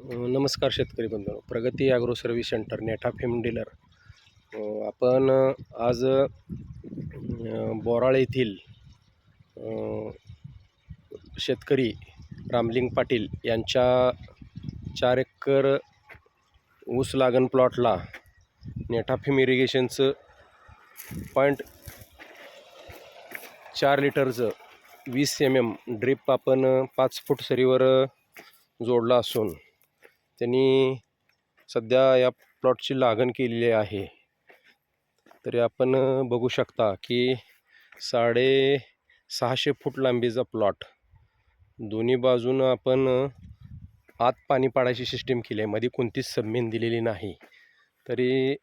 नमस्कार शेतकरी बंधूंनो, प्रगती ॲग्रो सर्व्हिस सेंटर नेटाफेम डीलर. आपण आज बोराळे येथील शेतकरी रामलिंग पाटील यांच्या 4 एकर ऊस लागण प्लॉटला नेटाफेम इरिगेशनचं 0.4 लिटरचं 20 mm ड्रिप आपण 5 फूट सरीवर जोडला असून त्यांनी सध्या या प्लॉटची लागण केलेली आहे. तरी आपण बघू शकता की 650 फूट लांबीचा प्लॉट, दोन्ही बाजूनं आपण आत पाणी पाडायची सिस्टीम केली आहे, मध्ये कोणतीच सबमेन दिलेली नाही. तरी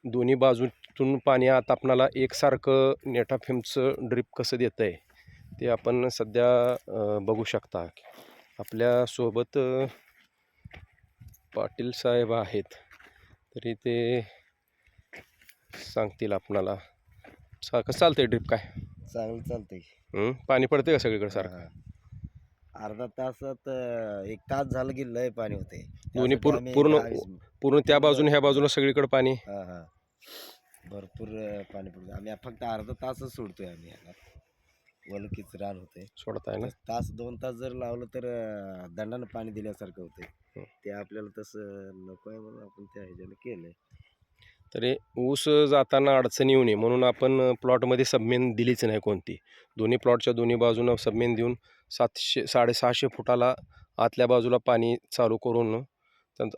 दोन्ही बाजूतून पाणी आत आपणाला एकसारखं नेटाफेमचं ड्रिप कसं देतं आहे ते आपण सध्या बघू शकता. आपल्यासोबत पाटील साहेब आहेत, तरी ते सांगतील आपणाला. कसं चालतंय ड्रिप? काय चांगलं चालतंय. पाणी पडतंय का सगळीकडे सारखं? अर्धा तासात 1 तास झालं की लय पाणी होते. दोन्ही पूर्ण त्या बाजूने ह्या बाजूला सगळीकडे पाणी. भरपूर पाणी पडतं. आम्ही फक्त अर्धा तासच सोडतोय. आम्ही वलकीच रान होते सोडताय ना. तास 2 तास जर लावलं तर दंडानं पाणी दिल्यासारखं होते. ते आपल्याला तसं नको आहे म्हणून आपण त्या ह्याच्यानं केलंय. तरी ऊस जाताना अडचणी येऊ नये म्हणून आपण प्लॉटमध्ये सबमेन दिलीच नाही कोणती. दोन्ही प्लॉटच्या दोन्ही बाजूनं सबमेन देऊन 700-650 फुटाला आतल्या बाजूला पाणी चालू करून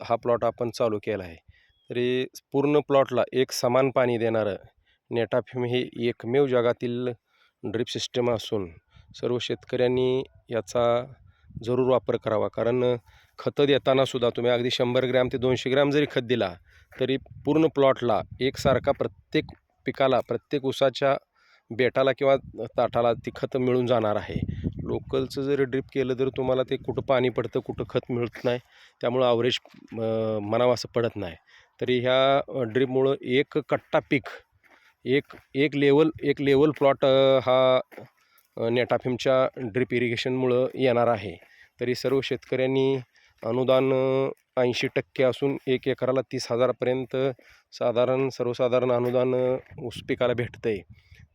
हा प्लॉट आपण चालू केला आहे. तरी पूर्ण प्लॉटला एक समान पाणी देणारं नेटाफेम हे एकमेव जगातील ड्रिप सिस्टम असून सर्व शेतकऱ्यांनी याचा जरूर वापर करावा. कारण खतं देतानासुद्धा तुम्ही अगदी 100 ग्रॅम ते 200 ग्रॅम जरी खत दिला तरी पूर्ण प्लॉटला एकसारखा प्रत्येक पिकाला, प्रत्येक ऊसाच्या बेटाला किंवा ताटाला ती खतं मिळून जाणार आहे. लोकलचं जरी ड्रिप केलं तर तुम्हाला ते कुठं पाणी पडतं, कुठं खत मिळत नाही, त्यामुळं ॲव्हरेज म्हणावं असं पडत नाही. तरी ह्या ड्रिपमुळं एक कट्टा पीक, एक लेवल प्लॉट हा नेटाफेमच्या ड्रिप इरिगेशनमुळं येणार आहे. तरी सर्व शेतकऱ्यांनी अनुदान 80% असून 1 एकराला 30,000पर्यंत सर्वसाधारण अनुदान ऊस पिकाला भेटतं आहे.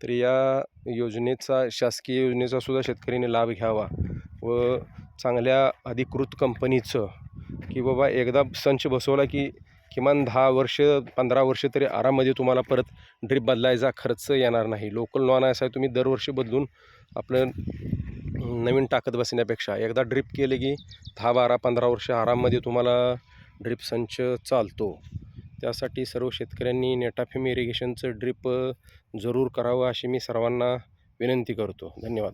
तरी या योजनेचा, शासकीय योजनेचा सुद्धा शेतकऱ्यांनी लाभ घ्यावा व चांगल्या अधिकृत कंपनीचं, की बाबा एकदा संच बसवला की किमान 10 वर्ष 15 वर्ष तरी आराममध्ये तुम्हाला परत ड्रिप बदलायचा खर्च येणार नाही. लोकल नॉन आहे असं तुम्ही दरवर्षी बदलून आपलं नवीन टाकत बसण्यापेक्षा एकदा ड्रिप केले की 10, 12, 15 वर्ष आराममध्ये तुम्हाला ड्रिप संच चालतो. त्यासाठी सर्व शेतकऱ्यांनी नेटाफेम इरिगेशनचं ड्रिप जरूर करावं अशी मी सर्वांना विनंती करतो. धन्यवाद.